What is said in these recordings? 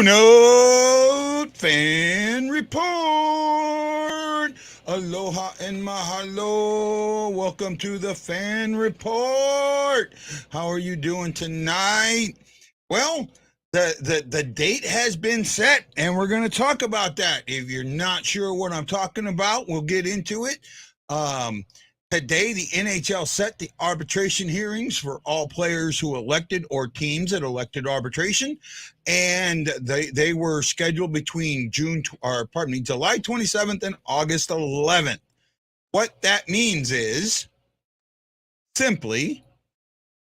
BlueNote Fan Report. Aloha and mahalo. Welcome to the Fan Report. How are you doing tonight? Well, the date has been set, and we're going to talk about that. If you're not sure what I'm talking about, we'll get into it. Um, Today, the NHL set the arbitration hearings for all players who elected or teams that elected arbitration, and they were scheduled between July 27th and August 11th. What that means is simply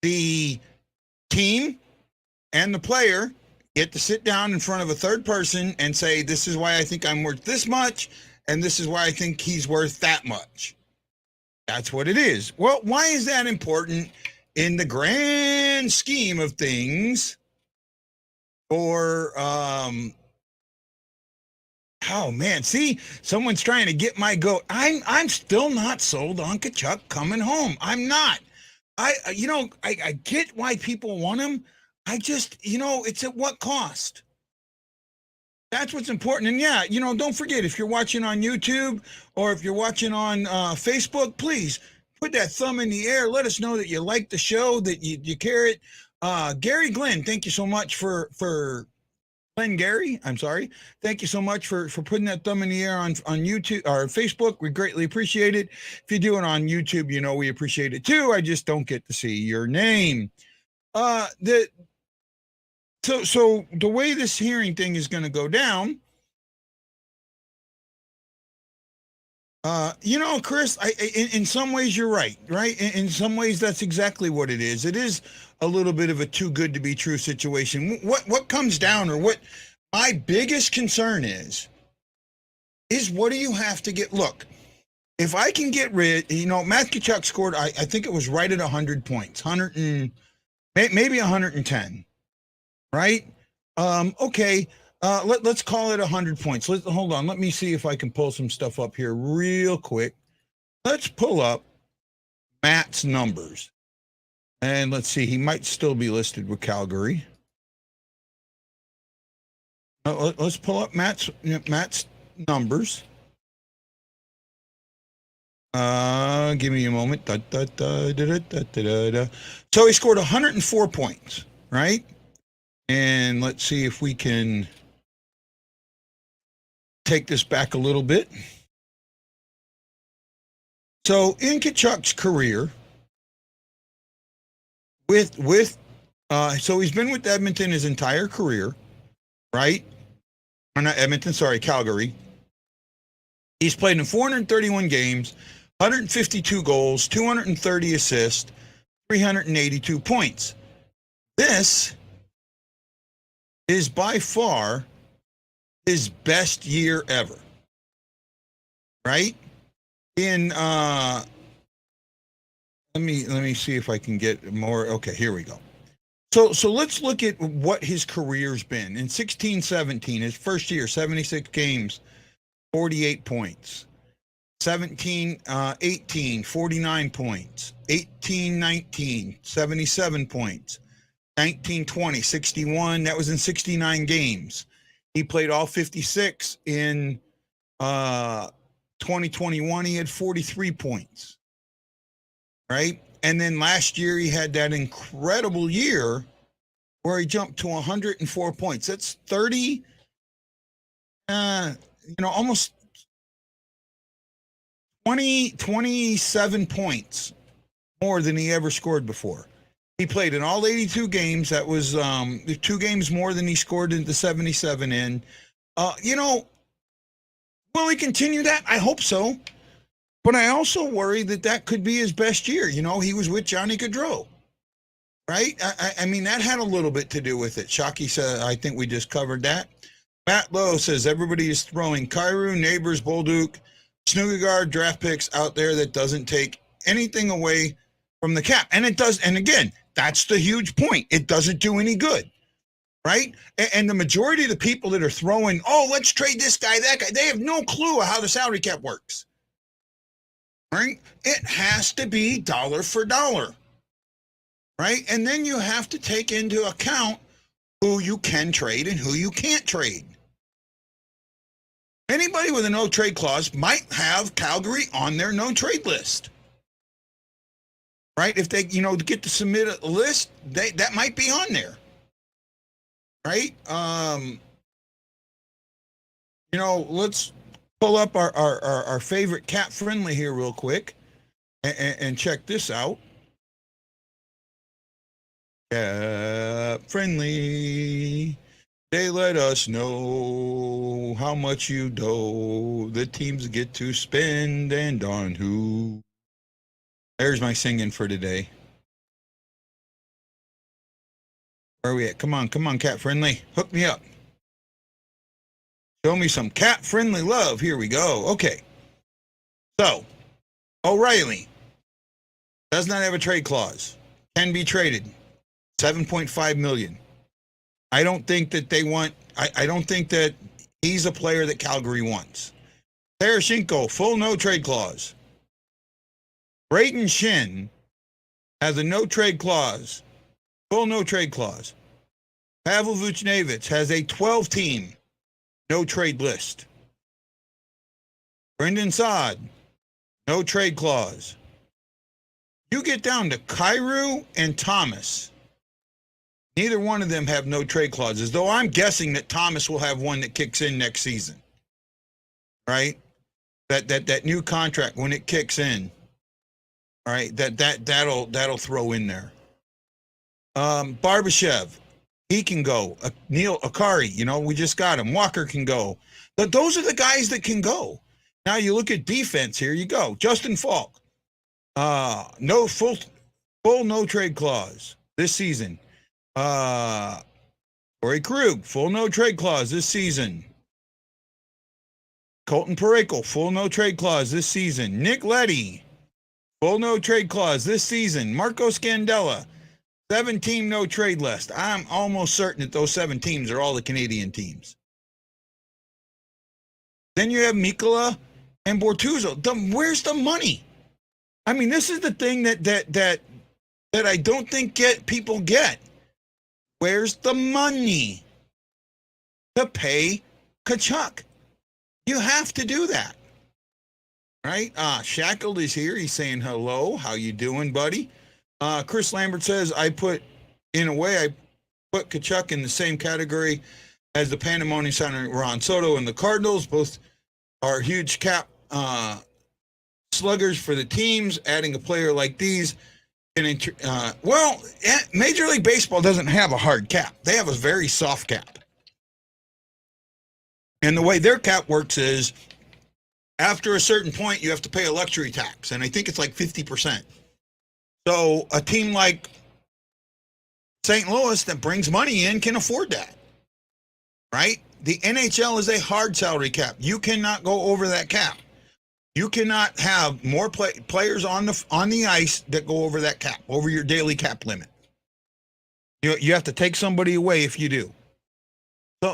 the team and the player get to sit down in front of a third person and say, this is why I think I'm worth this much, and this is why I think he's worth that much. That's what it is. Well, why is that important in the grand scheme of things for, oh man, see, someone's trying to get my goat. I'm still not sold on Tkachuk coming home. I'm not. I get why people want him. I just, it's at what cost? That's what's important. And yeah, don't forget, if you're watching on YouTube or if you're watching on Facebook, please put that thumb in the air. Let us know that you like the show, that you care it. Gary Glenn, thank you so much for Glenn Gary. I'm sorry. Thank you so much for putting that thumb in the air on YouTube or Facebook. We greatly appreciate it. If you do it on YouTube, we appreciate it too. I just don't get to see your name. So the way this hearing thing is going to go down, Chris, in some ways you're right? In some ways, that's exactly what it is. It is a little bit of a too good to be true situation. What comes down, or what my biggest concern is what do you have to get? Look, if I can get rid, Matt Tkachuk scored, I think it was right at 100 points, maybe 110. Right? Okay. Let's call it 100 points. Hold on. Let me see if I can pull some stuff up here real quick. Let's pull up Matt's numbers. And let's see. He might still be listed with Calgary. Let's pull up Matt's numbers. Give me a moment. So he scored 104 points, right? And let's see if we can take this back a little bit. So in Tkachuk's career, so he's been with Edmonton his entire career, right? Or not Edmonton, sorry, Calgary. He's played in 431 games, 152 goals, 230 assists, 382 points. This is by far his best year ever, right? In let me see if I can get more. Okay, here we go. So let's look at what his career's been. In 16-17, his first year, 76 games, 48 points. 17-18, 49 points. 18-19, 77 points. 19-20, 61. That was in 69 games. He played all 56. In 2021, he had 43 points. Right? And then last year, he had that incredible year where he jumped to 104 points. That's 30, almost 27 points more than he ever scored before. He played in all 82 games. That was 2 games more than he scored in the 77 in. Will he continue that? I hope so. But I also worry that could be his best year. He was with Johnny Gaudreau, right? I mean, that had a little bit to do with it. Shockey said, I think we just covered that. Matt Lowe says, everybody is throwing Kyrou, Neighbors, Bolduc, Snuggaard draft picks out there that doesn't take anything away from the cap. And it does. And again, that's the huge point. It doesn't do any good, right? And the majority of the people that are throwing, let's trade this guy, that guy, they have no clue how the salary cap works, right? It has to be dollar for dollar, right? And then you have to take into account who you can trade and who you can't trade. Anybody with a no trade clause might have Calgary on their no trade list. Right? If they, get to submit a list, that might be on there. Right? Let's pull up our favorite cat friendly here real quick and check this out. Cat friendly. They let us know how much you dough the teams get to spend and on who. There's my singing for today. Where are we at? Come on, cat friendly. Hook me up. Show me some cat friendly love. Here we go. Okay. So, O'Reilly does not have a trade clause. Can be traded. $7.5 million. I don't think that they want, I don't think that he's a player that Calgary wants. Tarasenko, full no trade clause. Braden Shin has a no trade clause. Full no trade clause. Pavel Vucinovic has a 12-team no trade list. Brendan Saad, no trade clause. You get down to Kyrou and Thomas. Neither one of them have no trade clauses, though I'm guessing that Thomas will have one that kicks in next season. Right? That new contract, when it kicks in, all right, that'll throw in there. Barbashev, he can go. Neil Akari, we just got him. Walker can go. But those are the guys that can go. Now you look at defense. Here you go. Justin Falk, no full no trade clause this season. Corey Krug, full no trade clause this season. Colton Parayko, full no trade clause this season. Nick Leddy, full no trade clause this season. Marco Scandella, 7-team no trade list. I'm almost certain that those 7 teams are all the Canadian teams. Then you have Mikkola and Bortuzzo. Where's the money? I mean, this is the thing that I don't think people get. Where's the money to pay Tkachuk? You have to do that, right? Shackled is here. He's saying hello. How you doing, buddy? Chris Lambert says, I put Tkachuk in the same category as the pandemonium signing Ron Soto and the Cardinals. Both are huge cap sluggers for the teams. Adding a player like these. Major League Baseball doesn't have a hard cap. They have a very soft cap. And the way their cap works is after a certain point, you have to pay a luxury tax. And I think it's like 50%. So a team like St. Louis that brings money in can afford that. Right? The NHL is a hard salary cap. You cannot go over that cap. You cannot have more players on the ice that go over that cap, over your daily cap limit. You have to take somebody away if you do.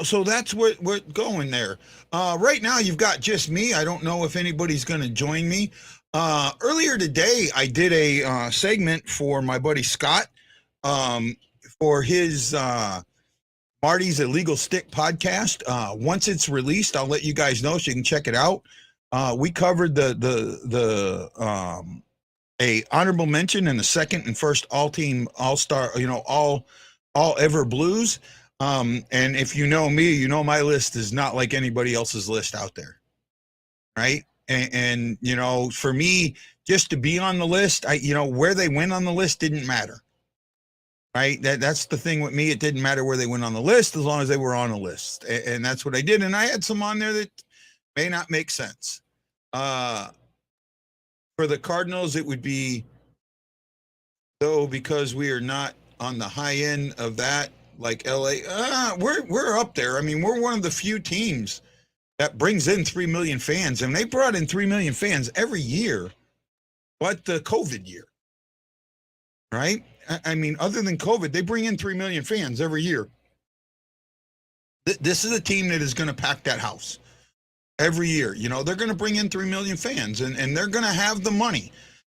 So that's what we're going there. Right now, you've got just me. I don't know if anybody's going to join me. Earlier today, I did a segment for my buddy Scott for his Marty's Illegal Stick podcast. Once it's released, I'll let you guys know so you can check it out. We covered the a honorable mention and the second and first all-team all-star, all ever Blues. And if you know me, you know my list is not like anybody else's list out there, right? And for me, just to be on the list, where they went on the list didn't matter, right? That's the thing with me. It didn't matter where they went on the list as long as they were on the list, and that's what I did. And I had some on there that may not make sense. For the Cardinals, it would be, though, because we are not on the high end of that, like LA. We're up there. I mean, we're one of the few teams that brings in 3 million fans, and they brought in 3 million fans every year, but the COVID year, right? I mean, other than COVID, they bring in 3 million fans every year. This is a team that is going to pack that house every year. They're going to bring in 3 million fans, and they're going to have the money.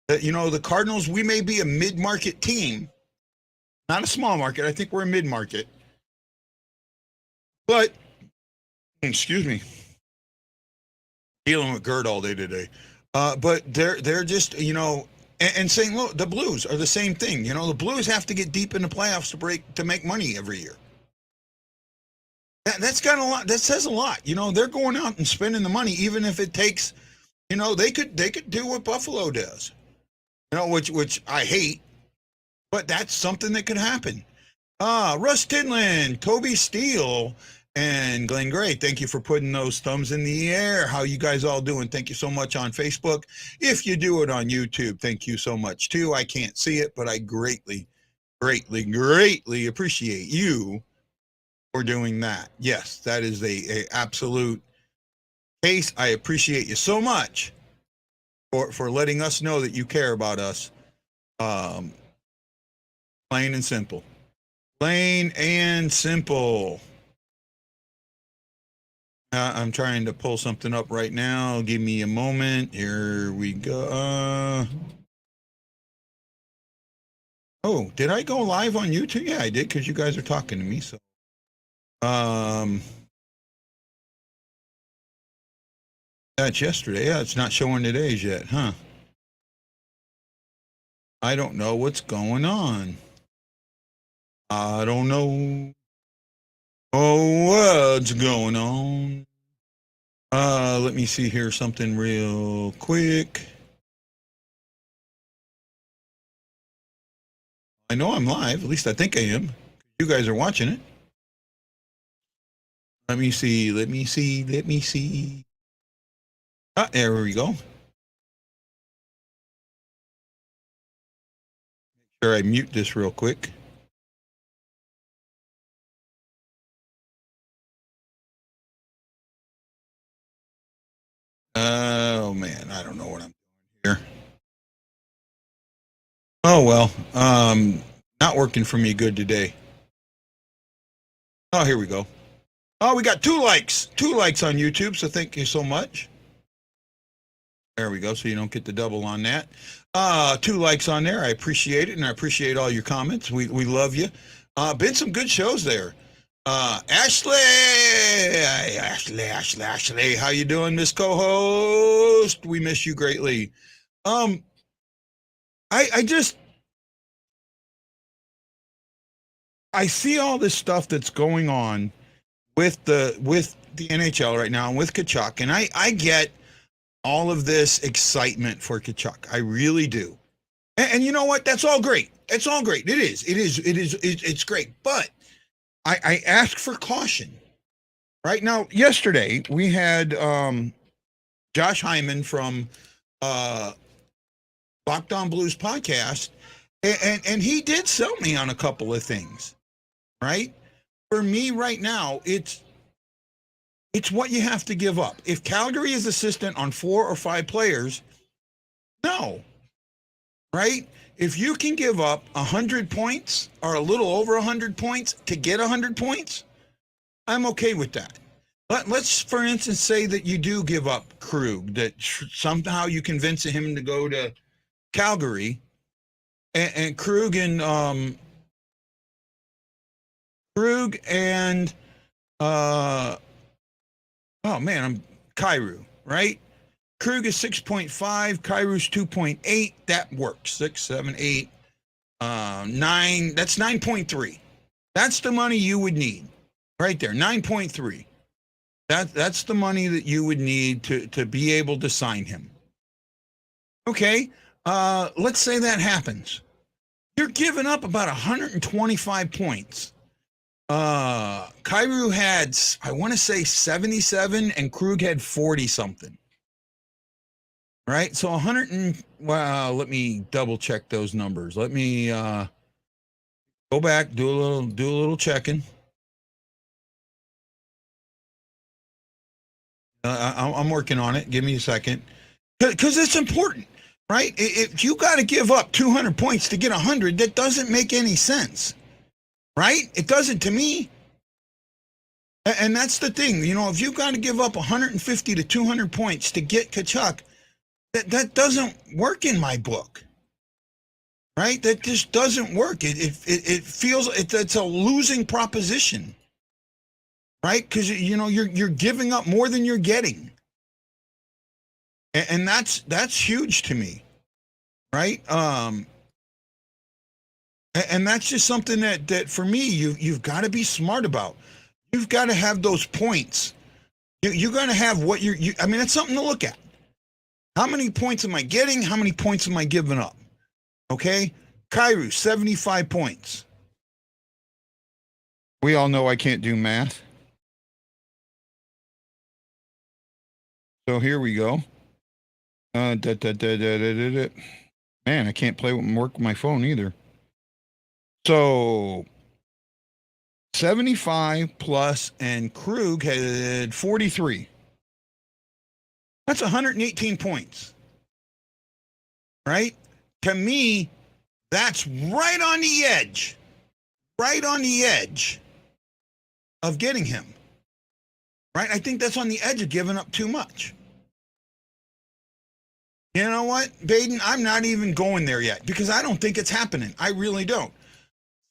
The Cardinals, we may be a mid-market team, not a small market. I think we're a mid-market. But, excuse me, dealing with GERD all day today. But they're just, and St. Louis, the Blues are the same thing. The Blues have to get deep in the playoffs to make money every year. That's got a lot. That says a lot. They're going out and spending the money, even if it takes. They could do what Buffalo does. Which I hate, but that's something that could happen. Russ Tinlin, Toby Steele, and Glenn Gray, thank you for putting those thumbs in the air. How you guys all doing? Thank you so much on Facebook. If you do it on YouTube, thank you so much too. I can't see it, but I greatly, greatly, greatly appreciate you for doing that. Yes, that is a absolute case. I appreciate you so much for letting us know that you care about us. Plain and simple. Plain and simple. I'm trying to pull something up right now. Give me a moment. Here we go. Oh, did I go live on YouTube? Yeah, I did, because you guys are talking to me. So, that's yesterday. Yeah, it's not showing today's yet, huh? I don't know what's going on. I don't know. Oh, what's going on? Let me see here something real quick. I know I'm live. At least I think I am. You guys are watching it. Let me see. Let me see. Let me see. Ah, there we go. Make sure I mute this real quick. Oh man, I don't know what I'm doing here. Oh well, not working for me good today. Oh, here we go. Oh, we got 2 likes. 2 likes on YouTube, so thank you so much. There we go, so you don't get the double on that. 2 likes on there. I appreciate it, and I appreciate all your comments. We love you. Been some good shows there. Ashley, how you doing, Miss Co-host? We miss you greatly. I see all this stuff that's going on with the NHL right now and with Tkachuk, and I get all of this excitement for Tkachuk. I really do. And you know what? That's all great. It's all great. It is. It's great. But I ask for caution. Right now, yesterday we had Josh Hyman from Locked On Blues podcast, and he did sell me on a couple of things. Right? For me right now, it's what you have to give up. If Calgary is assistant on 4 or 5 players, no. Right? If you can give up 100 points or a little over 100 points to get 100 points, I'm okay with that. Let's, for instance, say that you do give up Krug, that somehow you convince him to go to Calgary, and Krug and Kyrou, right? Krug is 6.5, Kyrou's 2.8. That works. 6, 7, 8, 9. That's 9.3. That's the money you would need, right there. 9.3. That's the money that you would need to be able to sign him. Okay, let's say that happens. You're giving up about 125 points. Kyrou had, I want to say 77, and Krug had 40 something. Right, so 100 and, well, let me double check those numbers. Let me go back, do a little checking. I'm working on it. Give me a second, because it's important, right? If you got to give up 200 points to get 100, that doesn't make any sense, right? It doesn't to me. And that's the thing, if you've got to give up 150 to 200 points to get Tkachuk, that doesn't work in my book, right? That just doesn't work. It feels it's a losing proposition, right? Because you're giving up more than you're getting, and that's huge to me, right? And that's just something that for me you've got to be smart about. You've got to have those points. You're going to have what I mean, that's something to look at. How many points am I getting? How many points am I giving up? Okay, Kairu, 75 points. We all know I can't do math. So here we go. Man, I can't work with my phone either. So 75 plus, and Krug had 43. That's 118 points. Right? To me, that's right on the edge. Right on the edge of getting him. Right? I think that's on the edge of giving up too much. You know what, Baden? I'm not even going there yet because I don't think it's happening. I really don't.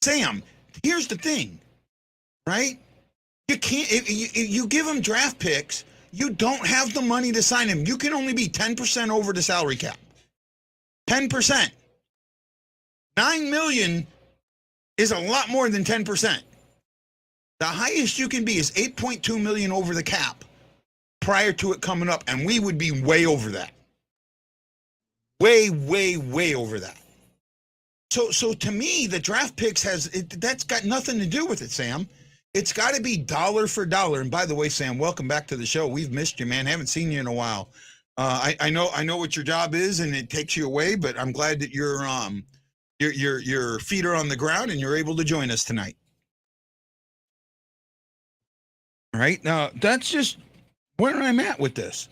Sam, here's the thing, right? You can't, if you give him draft picks, you don't have the money to sign him. You can only be 10% over the salary cap. 10%. $9 million is a lot more than 10%. The highest you can be is $8.2 million over the cap prior to it coming up, and we would be way over that. Way, way, way over that. So to me, the draft picks that's got nothing to do with it, Sam. It's got to be dollar for dollar. And by the way, Sam, welcome back to the show. We've missed you, man. Haven't seen you in a while. I know what your job is, and it takes you away. But I'm glad that your feet are on the ground and you're able to join us tonight. All right, now that's just where I'm at with this.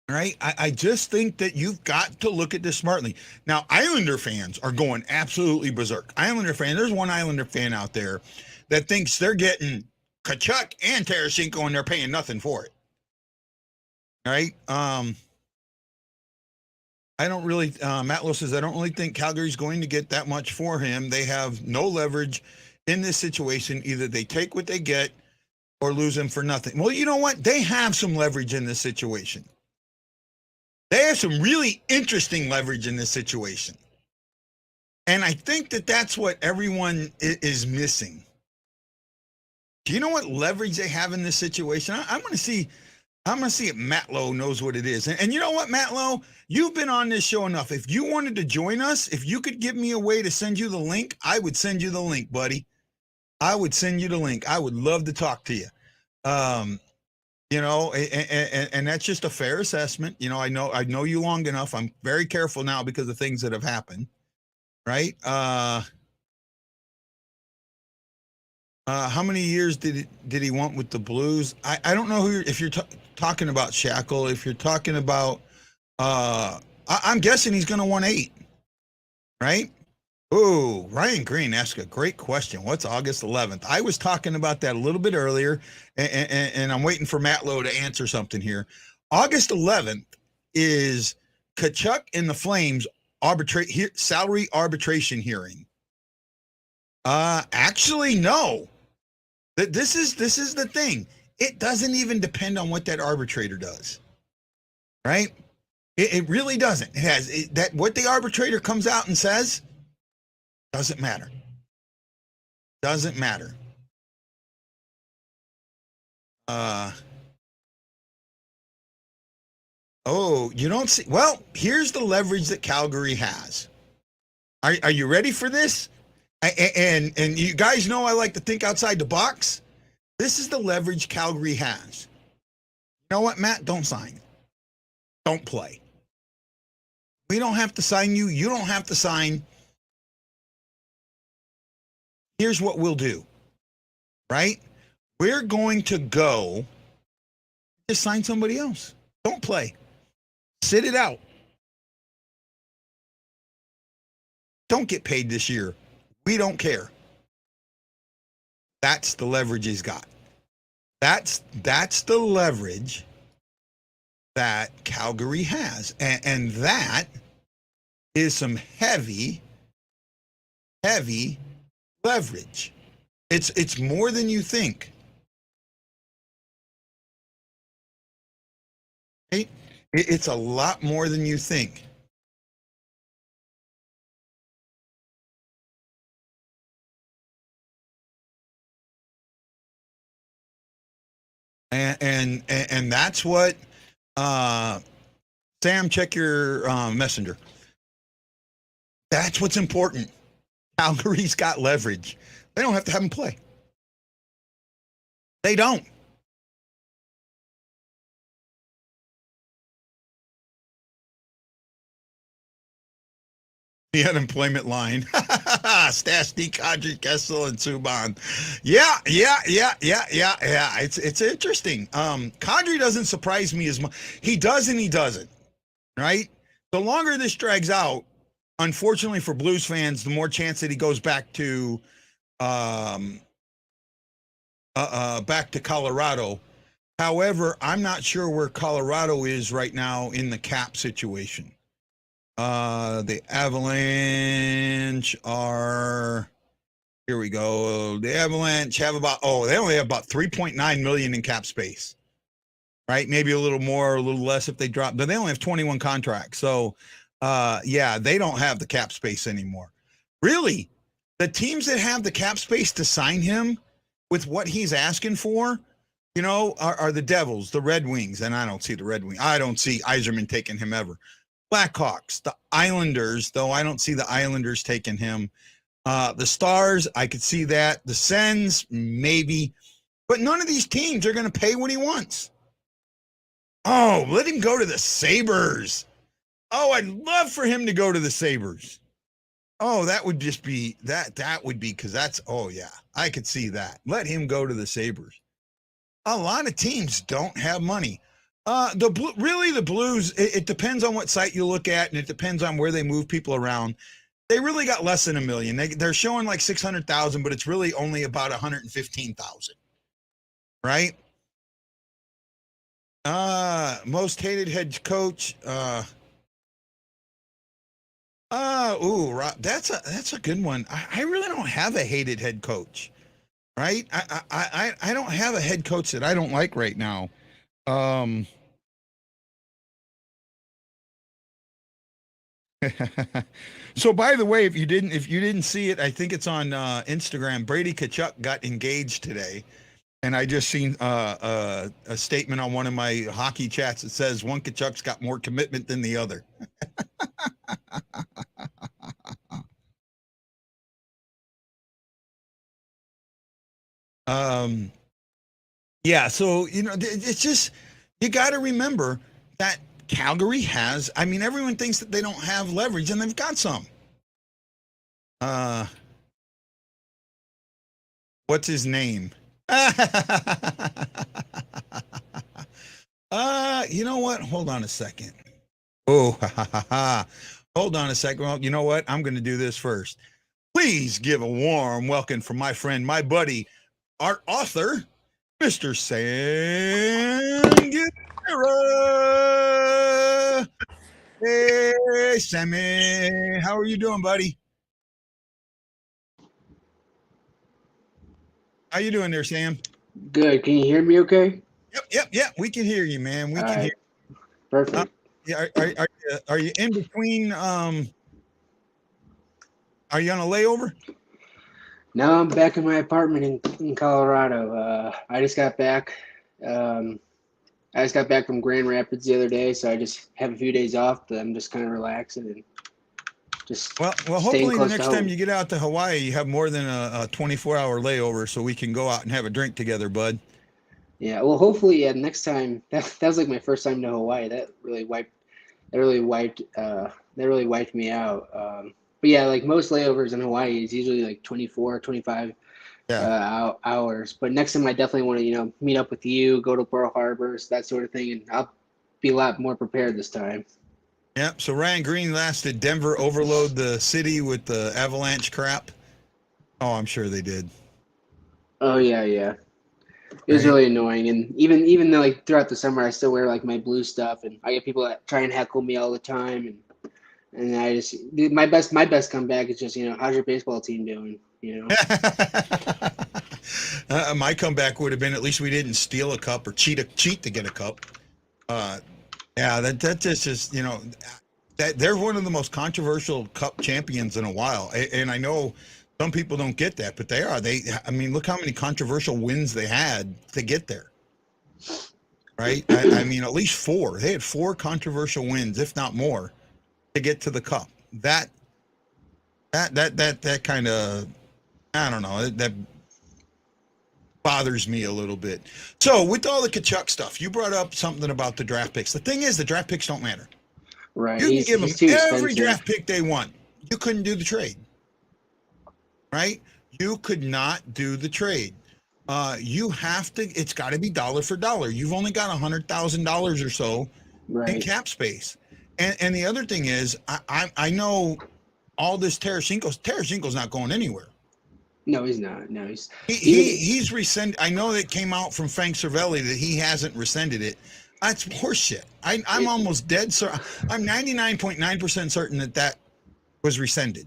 Right? I just think that you've got to look at this smartly. Now, Islander fans are going absolutely berserk. There's one Islander fan out there that thinks they're getting Tkachuk and Tarasenko and they're paying nothing for it. All right? I don't really, Matt Lowe says, I don't really think Calgary's going to get that much for him. They have no leverage in this situation. Either they take what they get or lose him for nothing. Well, you know what? They have some leverage in this situation. They have some really interesting leverage in this situation. And I think that that's what everyone is missing. Do you know what leverage they have in this situation? I'm going to see if Matt Lowe knows what it is. And you know what, Matt Lowe? You've been on this show enough. If you wanted to join us, if you could give me a way to send you the link, I would send you the link, buddy. I would send you the link. I would love to talk to you. And that's just a fair assessment. I know you long enough. I'm very careful now because of things that have happened. Right? How many years did he want with the Blues? I don't know if you're talking about Shackle, if you're talking about, I'm guessing he's going to want 8, right? Oh, Ryan Green asked a great question. What's August 11th? I was talking about that a little bit earlier, and I'm waiting for Matt Lowe to answer something here. August 11th is Tkachuk and the Flames salary arbitration hearing. Actually, no. This is the thing. It doesn't even depend on what that arbitrator does, right? It really doesn't. It has that what the arbitrator comes out and says. Doesn't matter. Doesn't matter. You don't see. Well, here's the leverage that Calgary has. Are you ready for this? And you guys know I like to think outside the box. This is the leverage Calgary has. You know what, Matt? Don't sign. Don't play. We don't have to sign you. You don't have to sign. Here's what we'll do, right? We're going to go just sign somebody else. Don't play. Sit it out. Don't get paid this year. We don't care. That's the leverage he's got. That's the leverage that Calgary has. And that is some heavy leverage. It's more than you think. Right? It's a lot more than you think. And that's what Sam, check your messenger. That's what's important. Calgary's got leverage. They don't have to have him play. They don't. The unemployment line. Stastny, Kadri, Kessel, and Subban. Yeah. It's interesting. Kadri doesn't surprise me as much. He does and he doesn't. Right? The longer this drags out, unfortunately for Blues fans, the more chance that he goes back to Colorado. However, I'm not sure where Colorado is right now in the cap situation. The Avalanche are, here we go. The Avalanche have they only have about 3.9 million in cap space, right? Maybe a little more, a little less if they drop, but they only have 21 contracts. So, they don't have the cap space anymore. Really, the teams that have the cap space to sign him with what he's asking for, are the Devils, the Red Wings, and I don't see the Red Wings. I don't see Yzerman taking him ever. Blackhawks, the Islanders, though I don't see the Islanders taking him. The Stars, I could see that. The Sens, maybe. But none of these teams are going to pay what he wants. Oh, let him go to the Sabres. Oh, I'd love for him to go to the Sabres. Oh, that would just be, that would be, because that's, oh yeah, I could see that. Let him go to the Sabres. A lot of teams don't have money. The Blues, it depends on what site you look at, and it depends on where they move people around. They really got less than $1 million. They're showing like 600,000, but it's really only about 115,000, right? Most hated head coach. That's a good one. I really don't have a hated head coach, right? I don't have a head coach that I don't like right now. So by the way, if you didn't see it, I think it's on Instagram. Brady Tkachuk got engaged today, and I just seen a statement on one of my hockey chats that says one Tkachuk's got more commitment than the other. So it's just, you got to remember that Calgary has, everyone thinks that they don't have leverage, and they've got some. What's his name? You know what? Hold on a second. Oh, hold on a second. Well, you know what? I'm going to do this first. Please give a warm welcome from my friend, my buddy, art author, Mr. Sam Guerra. Hey, Sammy. How are you doing, buddy? How you doing there, Sam? Good. Can you hear me okay? Yep. We can hear you, man. We can hear you. Perfect. Are you in between? Are you on a layover? Now I'm back in my apartment in Colorado. I just got back. I just got back from Grand Rapids the other day, so I just have a few days off. But I'm just kind of relaxing and just well. Hopefully, the next time you get out to Hawaii, you have more than a 24-hour layover, so we can go out and have a drink together, bud. Yeah. Well, hopefully, next time. That was like my first time to Hawaii. That really wiped me out. But yeah, like most layovers in Hawaii is usually like 24, 25 hours. But next time I definitely want to, meet up with you, go to Pearl Harbor, that sort of thing, and I'll be a lot more prepared this time. Yep. So Ryan Green did Denver overload the city with the avalanche crap? Oh, I'm sure they did. Oh yeah. It was really annoying, and even though like throughout the summer I still wear like my blue stuff, and I get people that try and heckle me all the time, and I just my best comeback is just how's your baseball team doing? My comeback would have been, at least we didn't steal a cup or cheat to get a cup. Yeah, that just that they're one of the most controversial Cup champions in a while, and I know some people don't get that, but they are. I mean, look how many controversial wins they had to get there, right? I mean, at least four. They had four controversial wins, if not more, to get to the Cup. That kind of, I don't know, that bothers me a little bit. So with all the Kachuk stuff, you brought up something about the draft picks. The thing is, the draft picks don't matter. Right. You can give them He's too every expensive. draft pick they want. You couldn't do the trade, right? You could not do the trade. You have to. It's got to be dollar for dollar. You've only got $100,000 or so in Right. cap space. And the other thing is, I know all this Tarasenko's not going anywhere. No, he's not. No, He's rescinded. I know that came out from Frank Cervelli that he hasn't rescinded it. That's horseshit. I'm almost dead. So I'm 99.9% certain that was rescinded.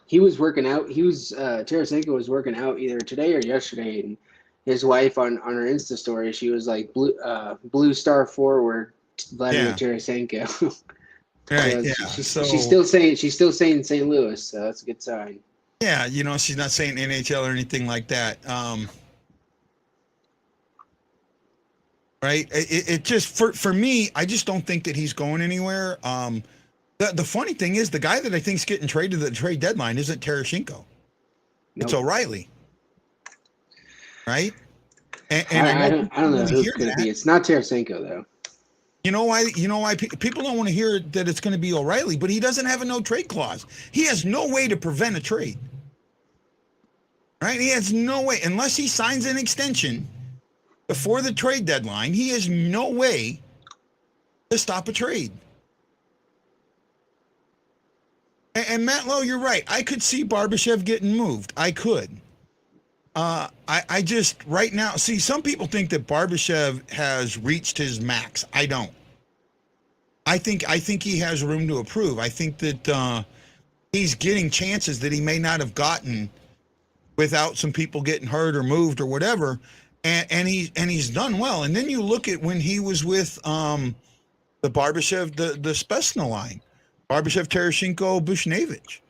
he was working out. Tarasenko was working out either today or yesterday, and his wife on her Insta story, she was like blue star forward Vladimir Yeah. Tarasenko. Right. Yeah. She's still saying St. Louis, so that's a good sign. Yeah, she's not saying NHL or anything like that. Right? It just for me, I just don't think that he's going anywhere. The funny thing is, the guy that I think's getting traded at the trade deadline isn't Tarasenko. It's Nope. O'Reilly. Right? And I don't know who hear could that. be. It's not Tarasenko though. You know why? People don't want to hear that it's going to be O'Reilly, but he doesn't have a no trade clause. He has no way to prevent a trade. Right? He has no way, unless he signs an extension before the trade deadline. He has no way to stop a trade. And Matt Lowe, you're right. I could see Barbashev getting moved. I could. I just right now see some people think that Barbashev has reached his max. I don't. I think he has room to improve. I think that he's getting chances that he may not have gotten without some people getting hurt or moved or whatever. And he's done well. And then you look at when he was with the Barbashev, the Spetsna line, Barbashev, Tarasenko, Bushnevich.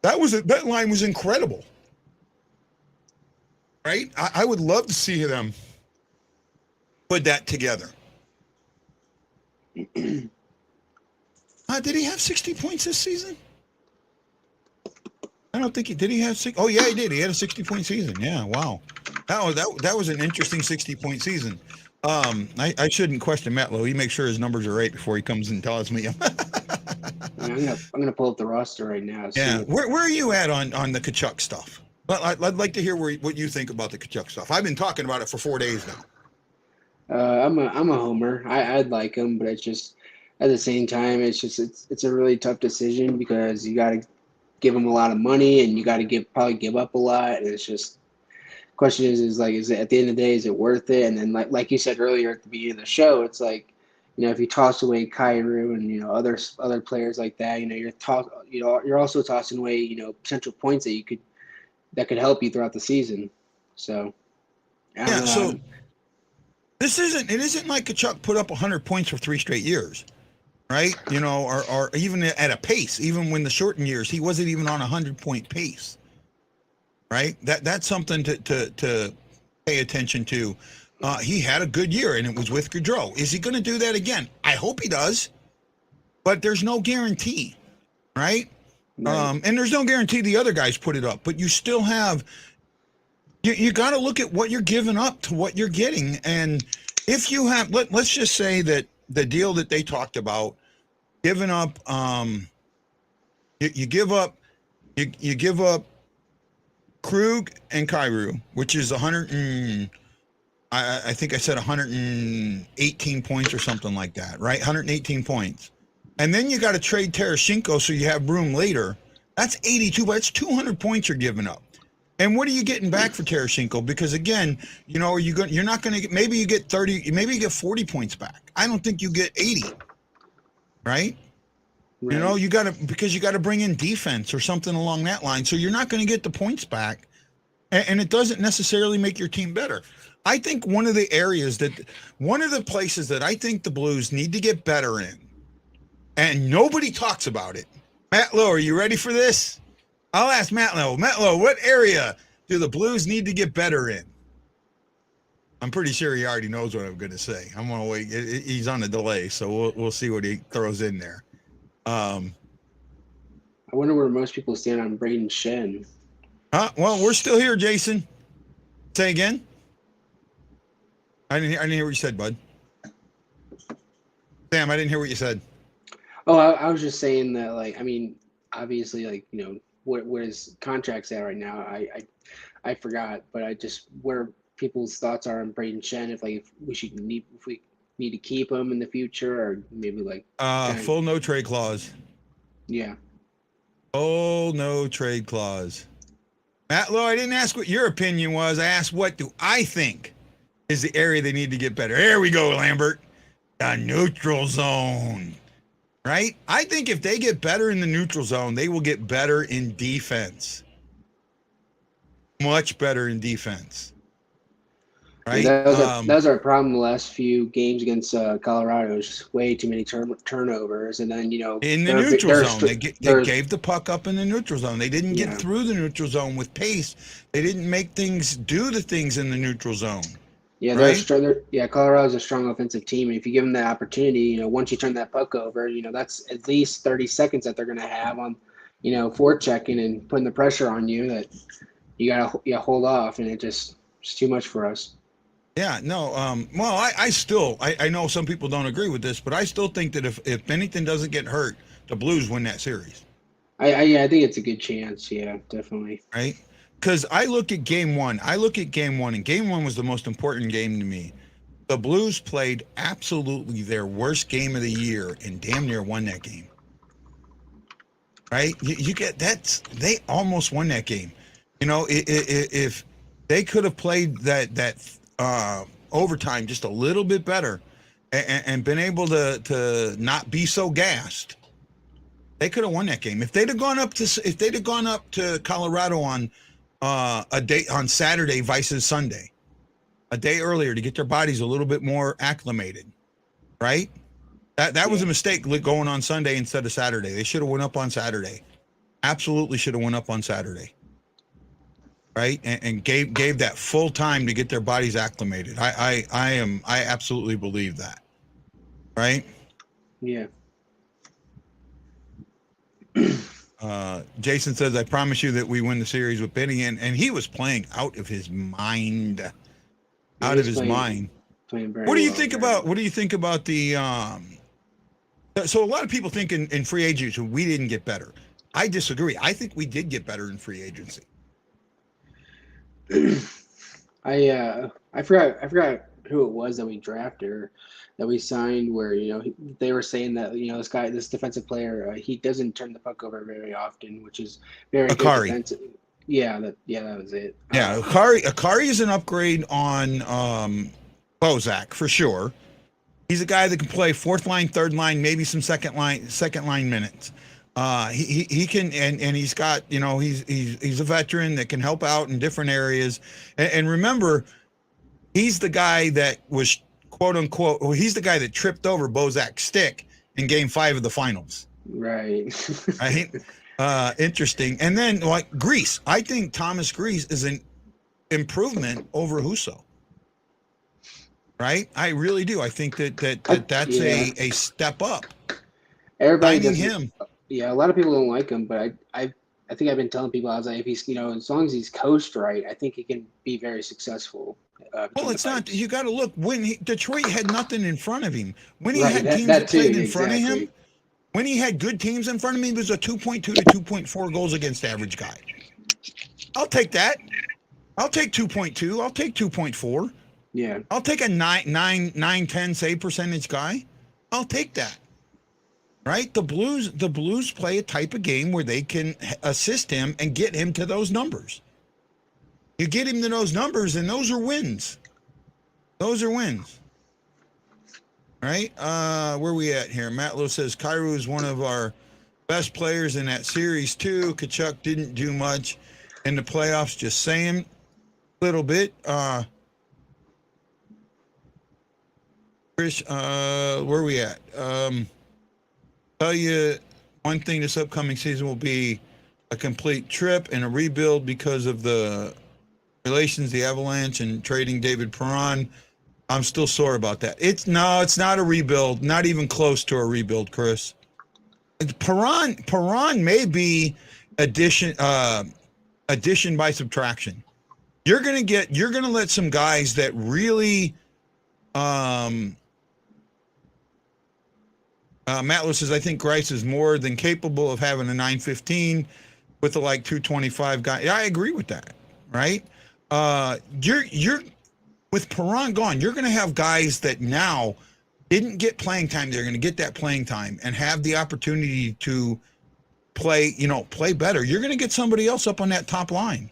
That line was incredible. Right? I would love to see them put that together. Did he have 60 points this season? I don't think did he have 6? Oh yeah, he did. He had a 60-point season. Yeah, wow. That was an interesting 60-point season. I shouldn't question Matt Lowe. He makes sure his numbers are right before he comes and tells me. I'm gonna pull up the roster right now. Yeah. Where are you at on the Kachuk stuff? I'd like to hear what you think about the Kachuk stuff. I've been talking about it for 4 days now. I'm a homer. I'd like him, but it's just at the same time, it's a really tough decision because you got to give him a lot of money and you got to probably give up a lot, and it's just question is it at the end of the day, is it worth it? And then like you said earlier at the beginning of the show, it's like, if you toss away Kyrou and other players like that, you're also tossing away potential points that could help you throughout the season. So So it isn't like Kachuk put up 100 points for 3 straight years, right? Or even at a pace, even when the shortened years, he wasn't even on a 100-point pace, right? That's something to pay attention to. He had a good year, and it was with Gaudreau. Is he going to do that again? I hope he does, but there's no guarantee, right? And there's no guarantee the other guys put it up, but you still have. You got to look at what you're giving up to what you're getting, and if you have, let's just say that the deal that they talked about, giving up, you give up Krug and Kyrou, which is 100 and I think I said 118 points or something like that, right? 118 points. And then you got to trade Tarasenko so you have room later. That's 82, but it's 200 points you're giving up. And what are you getting back for Tarasenko? Because again, you're not going to get, maybe you get 30, maybe you get 40 points back. I don't think you get 80, right? You got to, because you got to bring in defense or something along that line. So you're not going to get the points back. and it doesn't necessarily make your team better. I think one of the places that I think the Blues need to get better in, and nobody talks about it. Matt Lowe, are you ready for this? I'll ask Matt Lowe. Matt Lowe, what area do the Blues need to get better in? I'm pretty sure he already knows what I'm going to say. I'm going to wait. He's on a delay, so we'll see what he throws in there. I wonder where most people stand on Braden Shen. Well, we're still here, Jason. Say again. I didn't hear what you said, bud. Sam, I didn't hear what you said. Oh, I was just saying that, like, I mean, obviously, like, you know, where his contract's at right now, I forgot, but I just where people's thoughts are on Braden Shen, if we need to keep him in the future, or maybe like full no trade clause. Yeah. Oh, no trade clause. Matt Lowe, I didn't ask what your opinion was. I asked what do I think is the area they need to get better. There we go, Lambert. The neutral zone. Right? I think if they get better in the neutral zone, they will get better in defense. Much better in defense. Right? Yeah, that was our problem the last few games against Colorado. Just way too many turnovers, and then in the neutral zone, they gave the puck up in the neutral zone. They didn't get through the neutral zone with pace. They didn't make things do the things in the neutral zone. Yeah, right? Colorado's a strong offensive team, and if you give them the opportunity, once you turn that puck over, that's at least 30 seconds that they're going to have on, forechecking and putting the pressure on you that you gotta hold off, and it's too much for us. Yeah, no. Well, I know some people don't agree with this, but I still think that if Bennington doesn't get hurt, the Blues win that series. I think it's a good chance. Yeah, definitely. Right? Because I look at game one, and game one was the most important game to me. The Blues played absolutely their worst game of the year and damn near won that game. Right? You get that? They almost won that game. If they could have played that overtime just a little bit better and been able to not be so gassed, they could have won that game. If they'd have gone up to Colorado on a day on Saturday versus Sunday, a day earlier to get their bodies a little bit more acclimated, right? That was a mistake going on Sunday instead of Saturday. They should have went up on Saturday. Absolutely should have went up on Saturday. Right, and gave that full time to get their bodies acclimated. I absolutely believe that. Right. Yeah. Jason says, "I promise you that we win the series with Bennington," and he was playing out of his mind. What do you think about? What do you think about the? So a lot of people think in free agency we didn't get better. I disagree. I think we did get better in free agency. I forgot who it was that we drafted or that we signed where they were saying that this defensive player he doesn't turn the puck over very often, which is very good defensive. Yeah, that was it. Yeah, Akari is an upgrade on Bozak for sure. He's a guy that can play fourth line, third line, maybe some second line minutes. He can, and he's got, he's a veteran that can help out in different areas. And remember, he's the guy that was quote unquote, he's the guy that tripped over Bozak's stick in Game 5 of the finals. Right. Right. Interesting. And then like Grease, I think Thomas Grease is an improvement over Husso. Right. I really do. I think that's a step up. Everybody finding him. Yeah, a lot of people don't like him, but I think I've been telling people, I was like, if he's, as long as he's coached right, I think he can be very successful. Well, it's not. You got to look when Detroit had nothing in front of him. When he had teams that played in front of him, when he had good teams in front of him, he was a 2.2 to 2.4 goals against average guy. I'll take that. I'll take 2.2. I'll take 2.4. Yeah. I'll take a 9-10 save percentage guy. I'll take that. Right? The Blues play a type of game where they can assist him and get him to those numbers. You get him to those numbers, and those are wins. Those are wins. Right? Where are we at here? Matt Lowe says, Kyrou is one of our best players in that series, too. Kachuk didn't do much in the playoffs, just saying. little bit. Chris, where are we at? Tell you one thing: this upcoming season will be a complete trip and a rebuild because of the relations, the Avalanche, and trading David Perron. I'm still sore about that. It's not a rebuild, not even close to a rebuild, Chris. Perron may be addition by subtraction. You're gonna let some guys that really Matt Lewis says, I think Grice is more than capable of having a 915 with a like 225 guy. Yeah, I agree with that. Right? You're with Perron gone, you're going to have guys that now didn't get playing time. They're going to get that playing time and have the opportunity to play better. You're going to get somebody else up on that top line.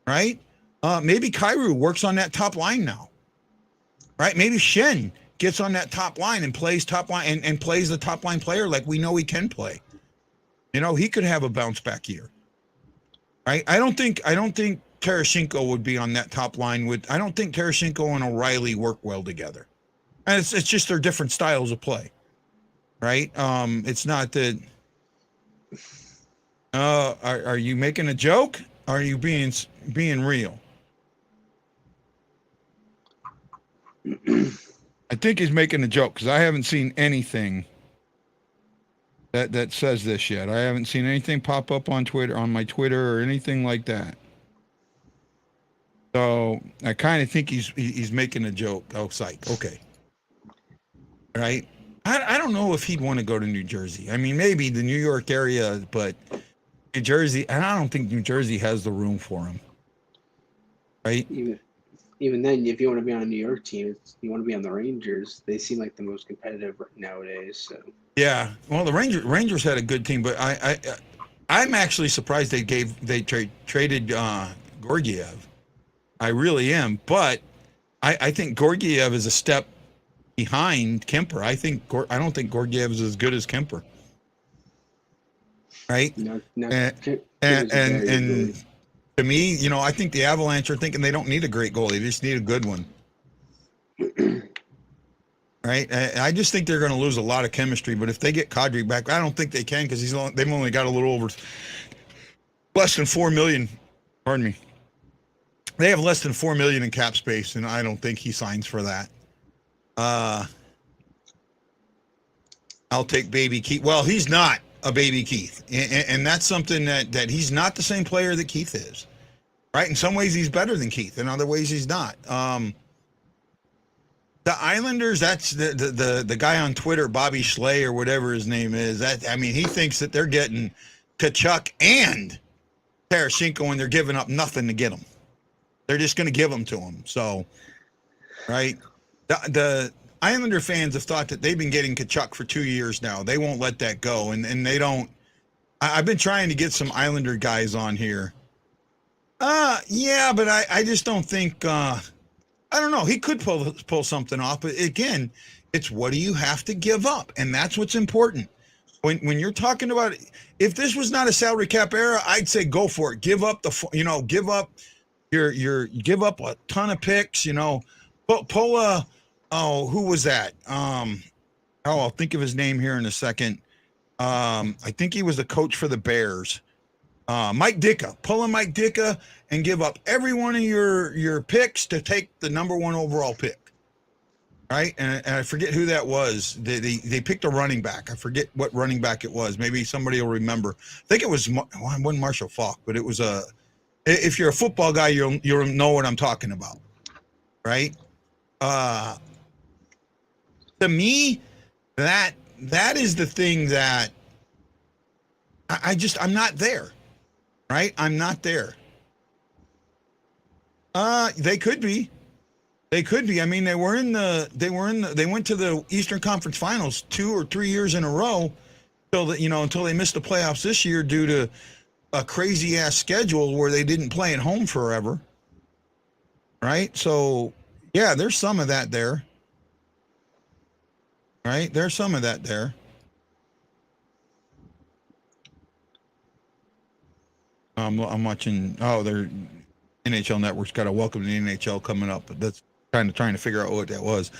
Right? Maybe Kyrou works on that top line now. Right? Maybe Shen gets on that top line and plays top line and plays the top line player like we know he can play. He could have a bounce back year. Right? I don't think Tarasenko would be on that top line I don't think Tarasenko and O'Reilly work well together. And it's just their different styles of play. Right? It's not that are you making a joke? Or are you being real? I think he's making a joke because I haven't seen anything that says this yet. I haven't seen anything pop up on my Twitter or anything like that. So I kind of think he's making a joke. Oh, psych. Okay. Right. I don't know if he'd want to go to New Jersey. I mean, maybe the New York area, but New Jersey, and I don't think New Jersey has the room for him. Right. Even then, if you want to be on a New York team, you want to be on the Rangers. They seem like the most competitive nowadays. So yeah, well, the Rangers had a good team, but I'm actually surprised they traded Gorgiev. I really am, but I think Gorgiev is a step behind Kemper. I don't think Gorgiev is as good as Kemper. Right? And to me, I think the Avalanche are thinking they don't need a great goalie. They just need a good one. Right? I just think they're going to lose a lot of chemistry. But if they get Kadri back, I don't think they can because they've only got a little over less than $4 million. Pardon me. They have less than $4 million in cap space, and I don't think he signs for that. I'll take Baby Keith. Well, he's not a Baby Keith, and that's something that he's not the same player that Keith is. Right? In some ways, he's better than Keith. In other ways, he's not. The Islanders, that's the guy on Twitter, Bobby Schley or whatever his name is. He thinks that they're getting Tkachuk and Tarasenko and they're giving up nothing to get them. They're just going to give them to him. So, right? The Islander fans have thought that they've been getting Tkachuk for 2 years now. They won't let that go, and they don't. I've been trying to get some Islander guys on here. Yeah, but I just don't think. I don't know. He could pull something off, but again, it's what do you have to give up, and that's what's important. When you're talking about it, if this was not a salary cap era, I'd say go for it. Give up give up give up a ton of picks. Pull who was that? I'll think of his name here in a second. I think he was the coach for the Bears. Mike Ditka. Pull a Mike Ditka and give up every one of your picks to take the number 1 overall pick. Right? And I forget who that was. They picked a running back. I forget what running back it was. Maybe somebody will remember. I think it was wasn't Marshall Faulk, but it was if you're a football guy, you'll know what I'm talking about. Right? To me, that is the thing that I'm not there. Right? I'm not there. They could be. They could be. I mean, they went to the Eastern Conference Finals 2 or 3 years in a row until they missed the playoffs this year due to a crazy ass schedule where they didn't play at home forever. Right? So, yeah, there's some of that there. Right? There's some of that there. I'm watching. Oh, they're NHL Network's got a Welcome to the NHL coming up, but that's kind of trying to figure out what that was.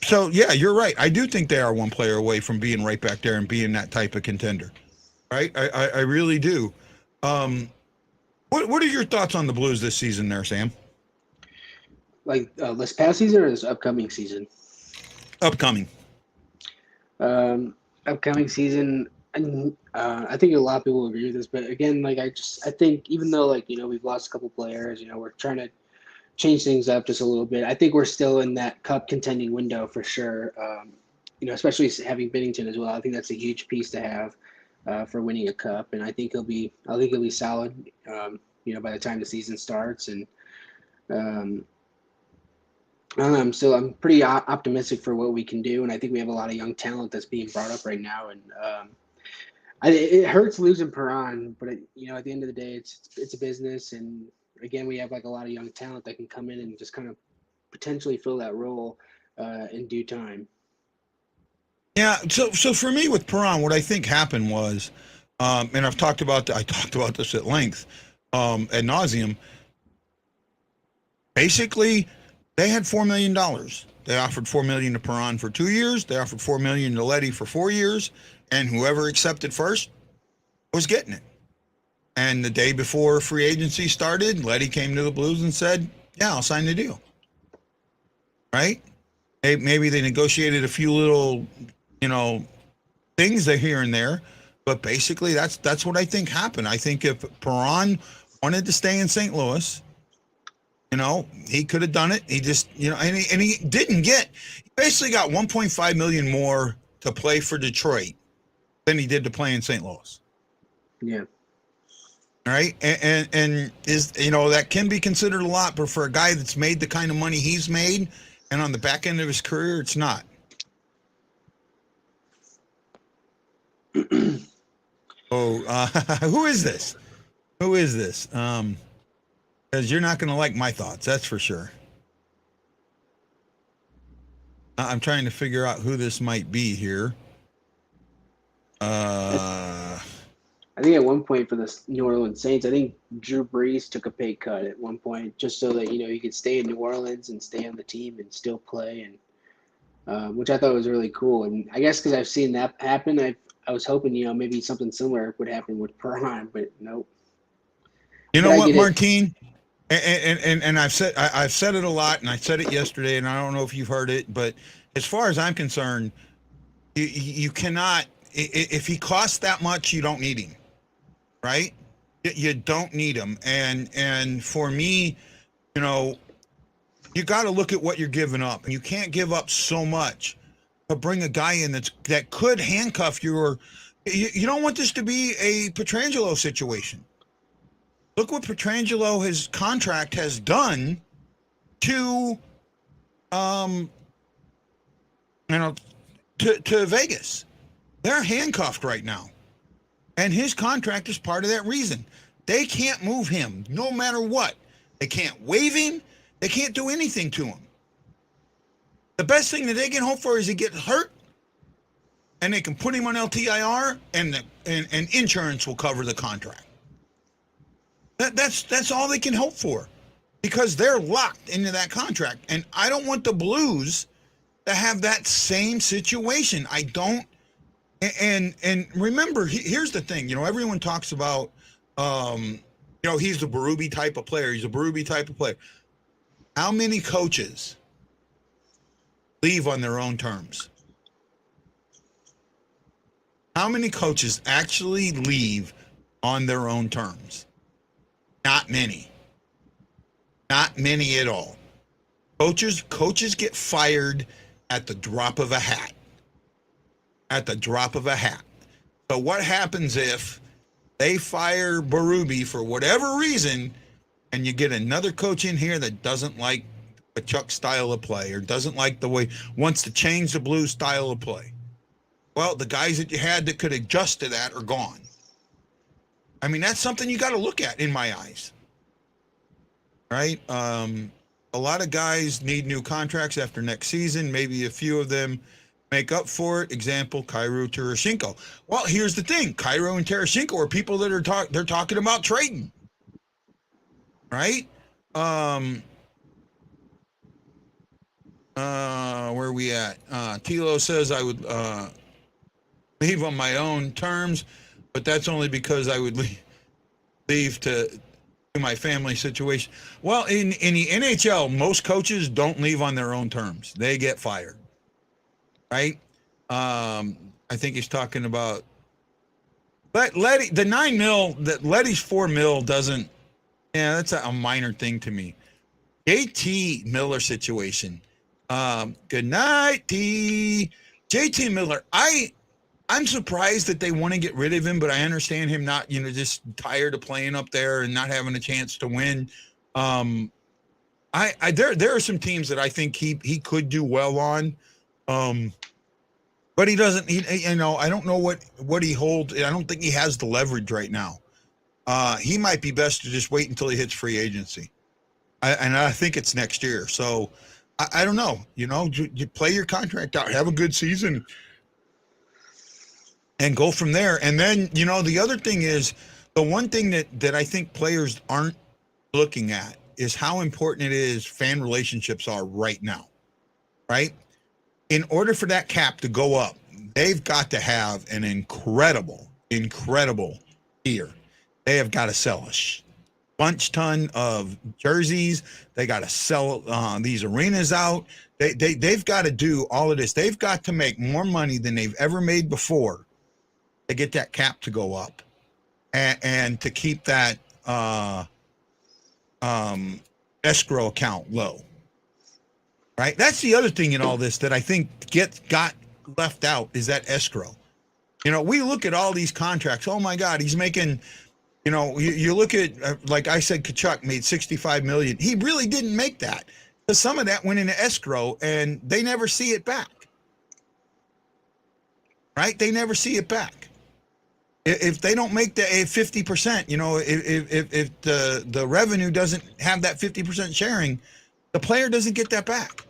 So yeah, you're right. I do think they are one player away from being right back there and being that type of contender. Right? I really do. What are your thoughts on the Blues this season there, Sam? Like this past season or this upcoming season? Upcoming. Upcoming season, and I think a lot of people will agree with this. But again, like I think even though like we've lost a couple players, we're trying to change things up just a little bit. I think we're still in that cup contending window for sure. Especially having Binnington as well. I think that's a huge piece to have for winning a cup, and I think he'll be solid. By the time the season starts, and um, I don't know, I'm pretty optimistic for what we can do, and I think we have a lot of young talent that's being brought up right now. And it hurts losing Perron, but at the end of the day, it's a business, and again, we have like a lot of young talent that can come in and just kind of potentially fill that role in due time. Yeah. So for me with Perron, what I think happened was, and I talked about this at length, ad nauseum. Basically, they had $4 million. They offered $4 million to Perron for 2 years. They offered $4 million to Leddy for 4 years, and whoever accepted first was getting it. And the day before free agency started, Leddy came to the Blues and said, "Yeah, I'll sign the deal." Right? Maybe they negotiated a few little, things there here and there, but basically that's what I think happened. I think if Perron wanted to stay in St. Louis, he could have done it. He just, and he didn't get. He basically got 1.5 million more to play for Detroit than he did to play in St. Louis. Yeah. Right, and is that can be considered a lot, but for a guy that's made the kind of money he's made, and on the back end of his career, it's not. Who is this? Who is this? Because you're not going to like my thoughts, that's for sure. I'm trying to figure out who this might be here. I think at one point for the New Orleans Saints, I think Drew Brees took a pay cut at one point just so that he could stay in New Orleans and stay on the team and still play, and which I thought was really cool. And I guess because I've seen that happen, I was hoping maybe something similar would happen with Perron, but nope. You know what, Martine? And I've said it a lot, and I said it yesterday, and I don't know if you've heard it, but as far as I'm concerned, you cannot. If he costs that much, you don't need him, right? You don't need him, and for me, you got to look at what you're giving up, and you can't give up so much to bring a guy in that could handcuff you. Or you don't want this to be a Pietrangelo situation. Look what Pietrangelo, his contract has done to, to Vegas. They're handcuffed right now, and his contract is part of that reason. They can't move him, no matter what. They can't waive him. They can't do anything to him. The best thing that they can hope for is he gets hurt, and they can put him on LTIR, and insurance will cover the contract. That's all they can hope for, because they're locked into that contract. And I don't want the Blues to have that same situation. I don't. And remember, here's the thing. Everyone talks about, he's the Berube type of player. He's a Berube type of player. How many coaches leave on their own terms? How many coaches actually leave on their own terms? Not many. Not many at all. Coaches get fired at the drop of a hat. At the drop of a hat. So what happens if they fire Berube for whatever reason, and you get another coach in here that doesn't like the Chuck style of play, or doesn't like the way, wants to change the Blues style of play? Well, the guys that you had that could adjust to that are gone. I mean, that's something you got to look at in my eyes. Right? A lot of guys need new contracts after next season. Maybe a few of them make up for it. Example, Kyrou Tarasenko. Well, here's the thing. Kyrou and Tarasenko are people that they're talking about trading. right? Where are we at? Tilo says I would leave on my own terms, but that's only because I would leave to my family situation. Well, in the NHL, most coaches don't leave on their own terms. They get fired, right? I think he's talking about Letty, the 9 mil, that Letty's 4 mil doesn't, yeah, that's a minor thing to me. JT Miller situation. Good night, T. JT Miller. I'm surprised that they want to get rid of him, but I understand him not, just tired of playing up there and not having a chance to win. There are some teams that I think he could do well on. But he doesn't. I don't know what he holds. I don't think he has the leverage right now. He might be best to just wait until he hits free agency, and I think it's next year. So I don't know. You play your contract out, have a good season, and go from there. And then the other thing is the one thing that I think players aren't looking at is how important it is fan relationships are right now, right? In order for that cap to go up, they've got to have an incredible year. They have got to sell a bunch ton of jerseys. They got to sell these arenas out. They've got to do all of this. They've got to make more money than they've ever made before to get that cap to go up and to keep that escrow account low. Right. That's the other thing in all this that I think got left out is that escrow. We look at all these contracts. Oh my God, he's making. You look at like I said, Tkachuk made $65 million. He really didn't make that because some of that went into escrow and they never see it back. Right? They never see it back. If they don't make the 50%, if the revenue doesn't have that 50% sharing, the player doesn't get that back.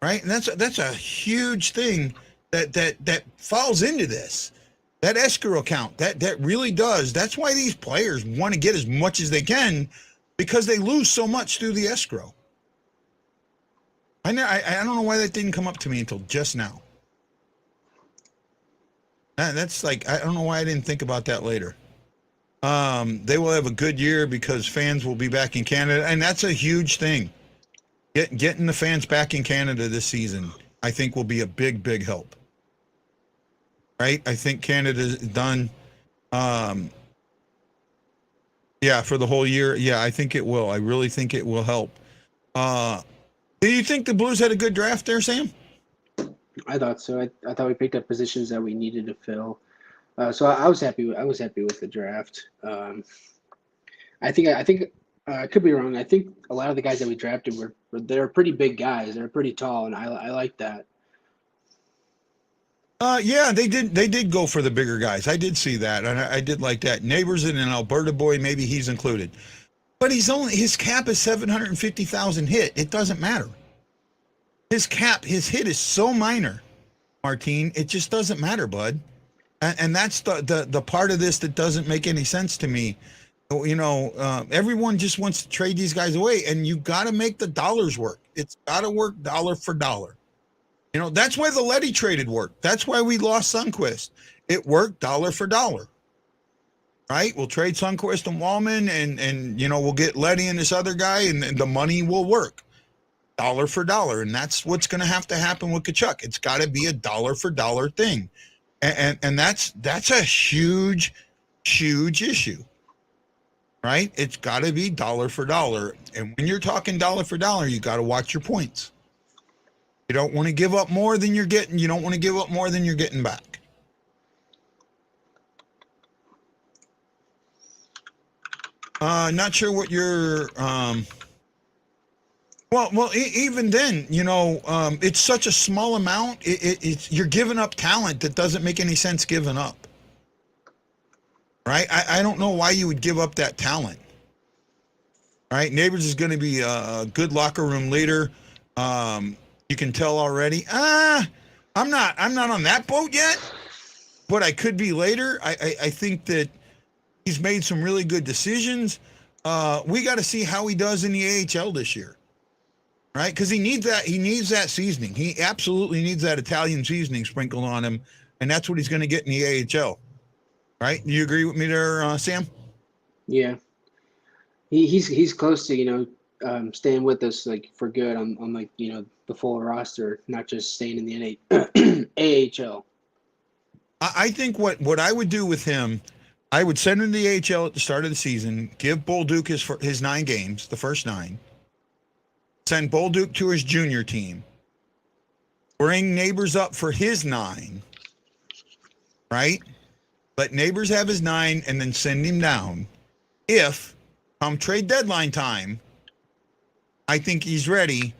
Right? And that's a huge thing that falls into this. That escrow account, that really does. That's why these players want to get as much as they can because they lose so much through the escrow. I don't know why that didn't come up to me until just now. That's like, I don't know why I didn't think about that later. They will have a good year because fans will be back in Canada, and that's a huge thing. Getting the fans back in Canada this season, I think, will be a big help. Right? I think Canada's done. For the whole year. Yeah, I think it will. I really think it will help. Do you think the Blues had a good draft there, Sam? I thought so. I thought we picked up positions that we needed to fill. So I was happy. I was happy with the draft. I think I could be wrong. I think a lot of the guys that we drafted they're pretty big guys. They're pretty tall, and I like that. They did go for the bigger guys. I did see that, and I did like that. Neighbors and an Alberta boy, maybe he's included, but his cap is 750,000 hit. It doesn't matter. His hit is so minor, Martine. It just doesn't matter, bud. And that's the part of this that doesn't make any sense to me. Everyone just wants to trade these guys away, and you got to make the dollars work. It's got to work dollar for dollar. That's why the Letty traded worked. That's why we lost Sundqvist. It worked dollar for dollar. Right? We'll trade Sundqvist and Wallman, and we'll get Letty and this other guy, and the money will work dollar for dollar. And that's what's going to happen with Tkachuk. It's got to be a dollar for dollar thing. And that's a huge issue. Right? It's got to be dollar for dollar. And when you're talking dollar for dollar, you got to watch your points. You don't want to give up more than you're getting. You don't want to give up more than you're getting back. Not sure what your even then, it's such a small amount. It's you're giving up talent that doesn't make any sense giving up. Right? I don't know why you would give up that talent. Right? Neighbors is going to be a good locker room leader. You can tell already. I'm not on that boat yet, but I could be later. I think that he's made some really good decisions. we got to see how he does in the AHL this year, right? Because he needs that. He needs that seasoning. He absolutely needs that Italian seasoning sprinkled on him, and that's what he's going to get in the AHL, right? Do you agree with me there, Sam? Yeah, he's close to staying with us like for good on like the full roster, not just staying in the AHL. I think what I would do with him, I would send him to the AHL at the start of the season, give Bolduc his 9 games, the first 9, send Bolduc to his junior team, bring Neighbors up for his 9, right? Let Neighbors have his 9 and then send him down. If, come trade deadline time, I think he's ready,